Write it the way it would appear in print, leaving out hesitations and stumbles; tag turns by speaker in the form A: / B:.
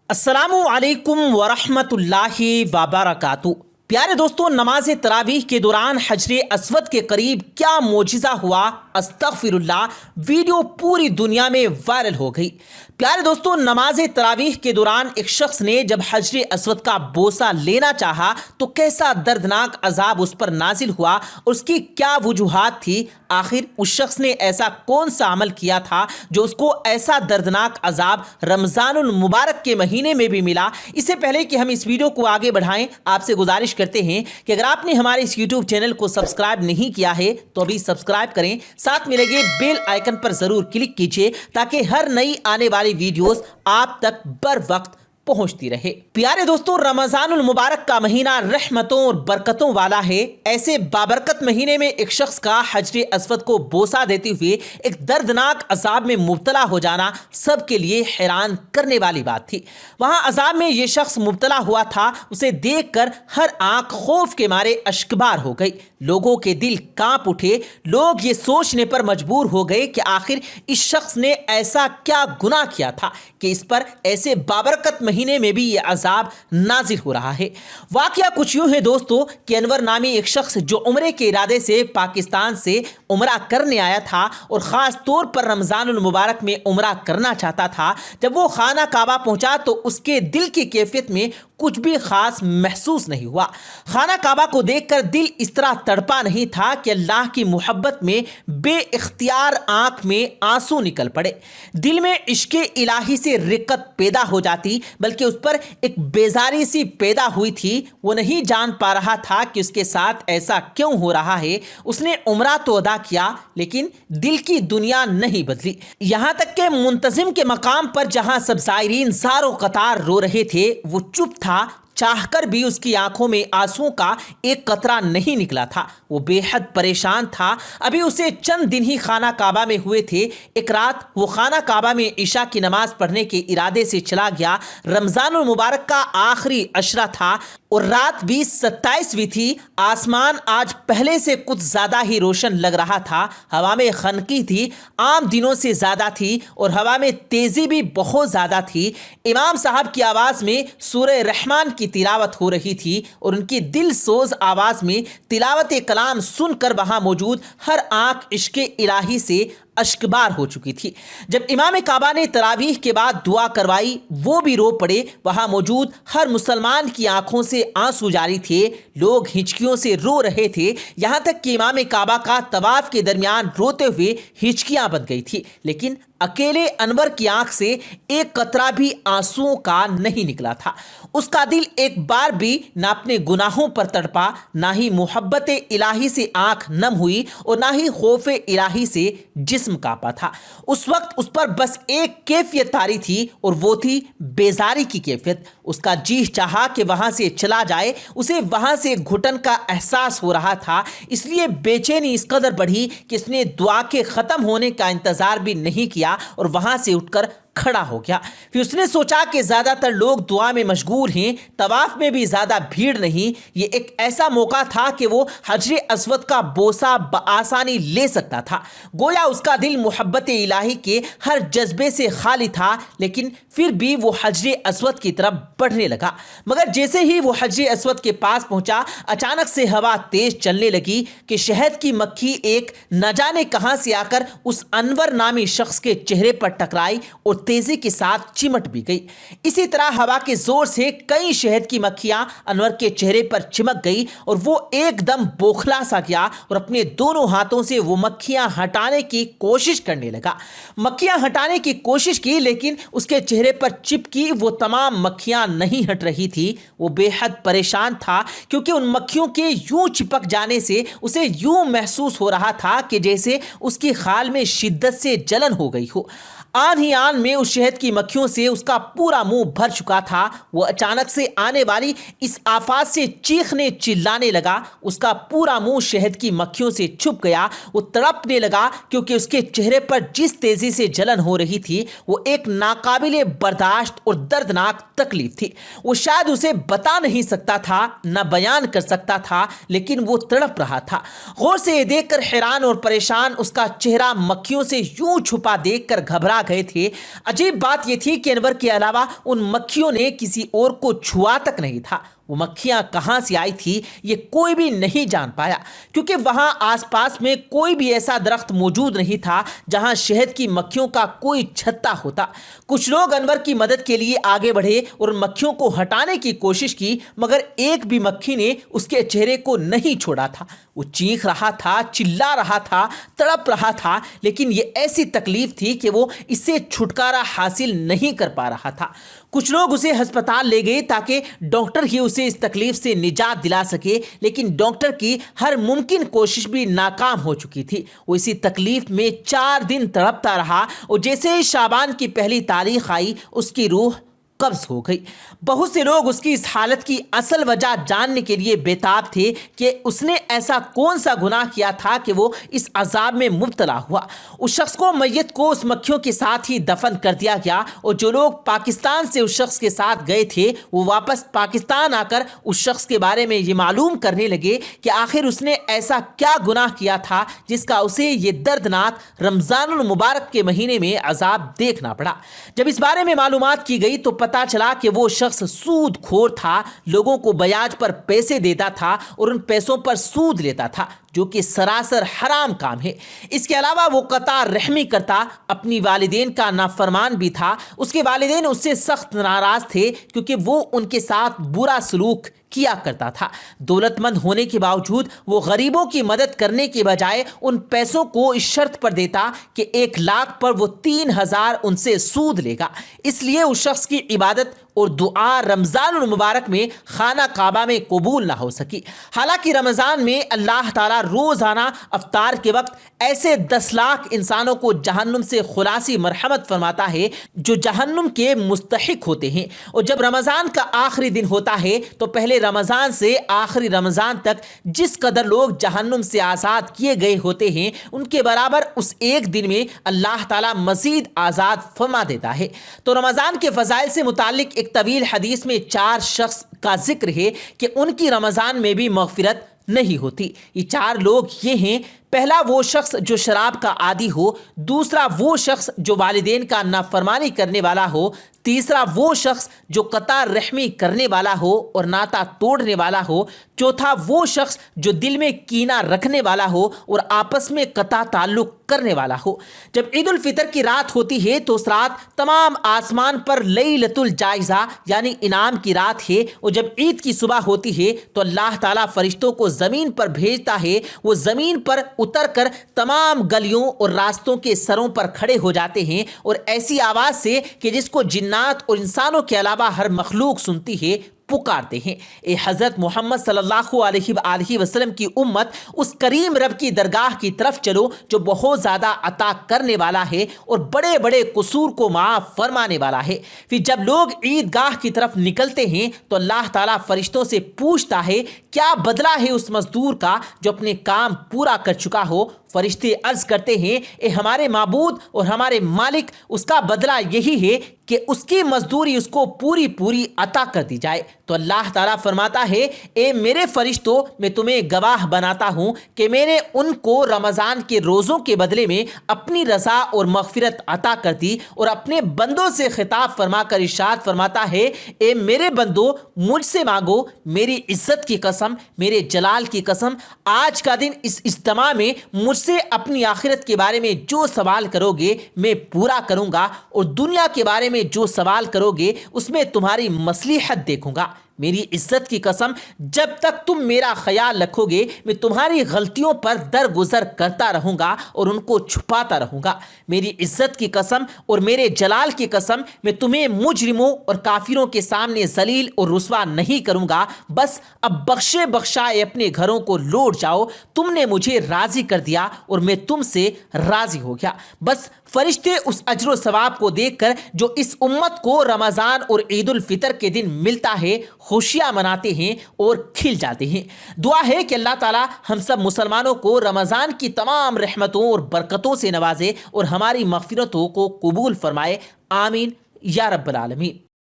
A: अस्सलामु अलैकुम वरहमतुल्लाहि वबरकातुहू। प्यारे दोस्तों, नमाज तरावीह के दौरान हजरे अस्वद के करीब क्या मोजिज़ा हुआ, अस्तगफिरुल्लाह, वीडियो पूरी दुनिया में वायरल हो गई। प्यारे दोस्तों, नमाज तरावीह के दौरान एक शख्स ने जब हजरे अस्वद का बोसा लेना चाहा तो कैसा दर्दनाक अजाब उस पर नाजिल हुआ और उसकी क्या वजूहात थी। आखिर उस शख्स ने ऐसा कौन सा अमल किया था जो उसको ऐसा दर्दनाक अजाब रमज़ानुल मुबारक के महीने में भी मिला। इससे पहले कि हम इस वीडियो को आगे बढ़ाएं, आपसे गुजारिश करते हैं कि अगर आपने हमारे इस यूट्यूब चैनल को सब्सक्राइब नहीं किया है तो अभी सब्सक्राइब करें, साथ में लगे बेल आइकन पर जरूर क्लिक कीजिए ताकि हर नई आने वाली वीडियोस आप तक बर वक्त पहुंचती रहे। प्यारे दोस्तों, रमजानुल मुबारक का महीना रहमतों और बरकतों वाला है। ऐसे बाबरकत महीने में एक शख्स का हजरे अस्वद को बोसा देते हुए एक दर्दनाक अजाब में मुब्तला हो जाना सबके लिए हैरान करने वाली बात थी। वहां अजाब में ये शख्स मुब्तला हुआ था, उसे देखकर हर आंख खौफ के मारे अश्कबार हो गई। लोगों के दिल कांप उठे। लोग ये सोचने पर मजबूर हो गए कि आखिर इस शख्स ने ऐसा क्या गुनाह किया था कि इस पर ऐसे बाबरकत महीने में भी ये अजाब नाजिल हो रहा है। वाकया कुछ यूं है दोस्तों कि अनवर नामी एक शख्स जो उम्रे के इरादे से पाकिस्तान से उम्रा करने आया था और ख़ास तौर पर रमज़ानुल मुबारक में उम्रा करना चाहता था, जब वो खाना काबा पहुंचा तो उसके दिल की कैफियत में कुछ भी खास महसूस नहीं हुआ। खाना काबा को देखकर दिल इस तरह तड़पा नहीं था कि अल्लाह की मोहब्बत में बेइख्तियार आंख में आंसू निकल पड़े। दिल में इश्क़े इलाही से रिक्कत पैदा हो जाती, बल्कि उस पर एक बेजारी सी पैदा हुई थी। वो नहीं जान पा रहा था कि उसके साथ ऐसा क्यों हो रहा है। उसने उम्रा तो अदा किया लेकिन दिल की दुनिया नहीं बदली। यहाँ तक कि मुंतजिम के मकाम पर जहाँ सब ज़ायरीन ज़ारो कतार रो रहे थे, वो चुप था। चाहकर भी उसकी आंखों में आंसुओं का एक कतरा नहीं निकला था। वो बेहद परेशान था। अभी उसे चंद दिन ही खाना काबा में हुए थे। एक रात वो खाना काबा में ईशा की नमाज पढ़ने के इरादे से चला गया। रमज़ानुल मुबारक का आखिरी अशरा था और रात भी 27वीं थी। आसमान आज पहले से कुछ ज़्यादा ही रोशन लग रहा था। हवा में खनकी थी, आम दिनों से ज़्यादा थी और हवा में तेज़ी भी बहुत ज़्यादा थी। इमाम साहब की आवाज़ में सूरह रहमान की तिलावत हो रही थी और उनकी दिल सोज आवाज़ में तिलावत कलाम सुनकर वहाँ मौजूद हर आँख इश्क़े इलाही से अश्कबार हो चुकी थी। जब इमाम काबा ने तरावीह के बाद दुआ करवाई, वो भी रो पड़े। वहाँ मौजूद हर मुसलमान की आंखों से आंसू जारी थे। लोग हिचकियों से रो रहे थे। यहाँ तक कि इमाम काबा का तवाफ के दरमियान रोते हुए हिचकियाँ बन गई थी, लेकिन अकेले अनवर की आंख से एक कतरा भी आंसुओं का नहीं निकला था। उसका दिल एक बार भी ना अपने गुनाहों पर तड़पा, ना ही मोहब्बत इलाही से आंख नम हुई और ना ही खौफ इलाही से जिस्म कांपा था। उस वक्त उस पर बस एक कैफियत तारी थी और वो थी बेजारी की कैफियत। उसका जी चाहा कि वहां से चला जाए। उसे वहां से घुटन का एहसास हो रहा था, इसलिए बेचैनी इस कदर बढ़ी कि इसने दुआ के ख़त्म होने का इंतज़ार भी नहीं किया और वहां से उठकर खड़ा हो गया। फिर उसने सोचा कि ज़्यादातर लोग दुआ में मशगूल हैं, तवाफ में भी ज़्यादा भीड़ नहीं। ये एक ऐसा मौका था कि वो हजरे अस्वद का बोसा बआसानी ले सकता था। गोया उसका दिल मोहब्बत इलाही के हर जज्बे से खाली था, लेकिन फिर भी वो हजरे अस्वद की तरफ बढ़ने लगा। मगर जैसे ही वो हजरे अस्वद के पास पहुंचा, अचानक से हवा तेज चलने लगी कि शहद की मक्खी एक न जाने कहां से आकर उस अनवर नामी शख्स के चेहरे पर टकराई और तेजी के साथ चिमट भी गई। इसी तरह हवा के जोर से कई शहद की मक्खियां अनवर के चेहरे पर चिमक गई और वो एकदम बोखला सा गया और अपने दोनों हाथों से वो मक्खियां हटाने की कोशिश करने लगा। मक्खियां हटाने की कोशिश की, लेकिन उसके चेहरे पर चिपकी वो तमाम मक्खियां नहीं हट रही थी। वो बेहद परेशान था क्योंकि उन मक्खियों के यूं चिपक जाने से उसे यूं महसूस हो रहा था कि जैसे उसकी खाल में शिद्दत से जलन हो गई हो। आन ही आन में उस शहद की मक्खियों से उसका पूरा मुंह भर चुका था। वो अचानक से आने वाली इस आफत से चीखने चिल्लाने लगा। उसका पूरा मुंह शहद की मक्खियों से छुप गया। वो तड़पने लगा क्योंकि उसके चेहरे पर जिस तेजी से जलन हो रही थी वो एक नाकाबिले बर्दाश्त और दर्दनाक तकलीफ थी। वो शायद उसे बता नहीं सकता था, न बयान कर सकता था, लेकिन वो तड़प रहा था। गौर से ये देखकर हैरान और परेशान उसका चेहरा मक्खियों से यूं छुपा देखकर घबरा गए थे। अजीब बात यह थी कि अनवर के अलावा उन मक्खियों ने किसी और को छुआ तक नहीं था। वो मक्खियां कहां से आई थी ये कोई भी नहीं जान पाया, क्योंकि वहां आसपास में कोई भी ऐसा दरख्त मौजूद नहीं था जहां शहद की मक्खियों का कोई छत्ता होता। कुछ लोग अनवर की मदद के लिए आगे बढ़े और मक्खियों को हटाने की कोशिश की, मगर एक भी मक्खी ने उसके चेहरे को नहीं छोड़ा था। वो चीख रहा था, चिल्ला रहा था, तड़प रहा था, लेकिन ये ऐसी तकलीफ थी कि वो इससे छुटकारा हासिल नहीं कर पा रहा था। कुछ लोग उसे अस्पताल ले गए ताकि डॉक्टर ही उसे इस तकलीफ से निजात दिला सके, लेकिन डॉक्टर की हर मुमकिन कोशिश भी नाकाम हो चुकी थी। वो इसी तकलीफ में 4 दिन तड़पता रहा और जैसे ही शाबान की पहली तारीख आई उसकी रूह कब्ज हो गई। बहुत से लोग उसकी इस हालत की असल वजह जानने के लिए बेताब थे कि उसने ऐसा कौन सा गुनाह किया था कि वो इस अजाब में मुब्तला हुआ। उस शख्स को मैयत को उस मक्खियों के साथ ही दफन कर दिया गया और जो लोग पाकिस्तान से उस शख्स के साथ गए थे वो वापस पाकिस्तान आकर उस शख्स के बारे में ये मालूम करने लगे कि आखिर उसने ऐसा क्या गुनाह किया था जिसका उसे ये दर्दनाक रमज़ानुल मुबारक के महीने में अजाब देखना पड़ा। जब इस बारे में मालूमात की गई तो पता चला कि वो शख्स सूदखोर था, लोगों को ब्याज पर पैसे देता था और उन पैसों पर सूद लेता था, जो कि सरासर हराम काम है। इसके अलावा वो कता रहमी करता, अपनी वालिदैन का नाफरमान भी था। उसके वालिदैन उससे सख्त नाराज थे क्योंकि वो उनके साथ बुरा सलूक किया करता था। दौलतमंद होने के बावजूद वो गरीबों की मदद करने के बजाय उन पैसों को इस शर्त पर देता कि 1 लाख पर वो 3000 उनसे सूद लेगा। इसलिए उस शख्स की इबादत और दुआ रमज़ानुल मुबारक में खाना काबा में कबूल ना हो सकी। हालांकि रमज़ान में अल्लाह ताला रोज़ाना अफ्तार के वक्त ऐसे 10 लाख इंसानों को जहन्नुम से खुलासी मरहमत फरमाता है जो जहन्नुम के मुस्तहिक होते हैं। और जब रमज़ान का आखिरी दिन होता है तो पहले रमज़ान से आखिरी रमज़ान तक जिस कदर लोग जहन्नुम से आज़ाद किए गए होते हैं उनके बराबर उस एक दिन में अल्लाह ताला मज़ीद आज़ाद फरमा देता है। तो रमज़ान के फ़ज़ाइल से मुताल्लिक एक तवील हदीस में 4 शख्स का जिक्र है कि उनकी रमज़ान में भी मग़फ़िरत नहीं होती। ये 4 लोग ये हैं। पहला वो शख्स जो शराब का आदी हो, दूसरा वो शख्स जो वालिदैन का नाफरमानी करने वाला हो, तीसरा वो शख्स जो कता रहमी करने वाला हो और नाता तोड़ने वाला हो, चौथा वो शख्स जो दिल में कीना रखने वाला हो और आपस में कता ताल्लुक करने वाला हो। जब ईद उल फितर की रात होती है तो उस रात तमाम आसमान पर लैलतुल जायज़ा यानी इनाम की रात है। और जब ईद की सुबह होती है तो अल्लाह ताला फरिश्तों को ज़मीन पर भेजता है। वो ज़मीन पर उतर कर तमाम गलियों और रास्तों के सरों पर खड़े हो जाते हैं और ऐसी आवाज़ से कि जिसको जिन्नात और इंसानों के अलावा हर मखलूक सुनती है पुकारते हैं, ए हज़रत मोहम्मद सल्लल्लाहु अलैहि वसल्लम की उम्मत, उस करीम रब की दरगाह की तरफ चलो जो बहुत ज़्यादा अता करने वाला है और बड़े बड़े कसूर को माफ़ फरमाने वाला है। फिर जब लोग ईदगाह की तरफ निकलते हैं तो अल्लाह ताला फरिश्तों से पूछता है क्या बदला है उस मजदूर का जो अपने काम पूरा कर चुका हो। फरिश्ते अर्ज करते हैं, ए हमारे माबूद और हमारे मालिक, उसका बदला यही है कि उसकी मजदूरी उसको पूरी पूरी अता कर दी जाए। तो अल्लाह ताला फरमाता है, ए मेरे फरिश्तों, मैं तुम्हें गवाह बनाता हूँ कि मैंने उनको रमज़ान के रोज़ों के बदले में अपनी रज़ा और मग़फ़िरत अता कर दी। और अपने बंदों से खिताब फरमाकर इरशाद फरमाता है, ए मेरे बंदो, मुझसे मांगो, मेरी इज़्ज़त की कसम, मेरे जलाल की कसम, आज का दिन इस इज्तिमा में मुझसे अपनी आखिरत के बारे में जो सवाल करोगे मैं पूरा करूँगा और दुनिया के बारे में जो सवाल करोगे उसमें तुम्हारी मसलिहत देखूंगा। मेरी इज्जत की कसम, जब तक तुम मेरा ख्याल रखोगे मैं तुम्हारी गलतियों पर दरगुजर करता रहूंगा और उनको छुपाता रहूंगा। मेरी इज्जत की कसम और मेरे जलाल की कसम, मैं तुम्हें मुजरिमों और काफिरों के सामने जलील और रुसवा नहीं करूंगा। बस अब बख्शे बख्शाए अपने घरों को लौट जाओ। तुमने मुझे राजी कर दिया और मैं तुमसे राजी हो गया। बस फरिश्ते उस अजर व सवाब को देखकर जो इस उम्मत को रमज़ान और ईद उल फितर के दिन मिलता है खुशियाँ मनाते हैं और खिल जाते हैं। दुआ है कि अल्लाह ताला हम सब मुसलमानों को रमज़ान की तमाम रहमतों और बरकतों से नवाजे और हमारी मग़फ़िरतों को कबूल फरमाए। आमीन या रब्बल आलमीन।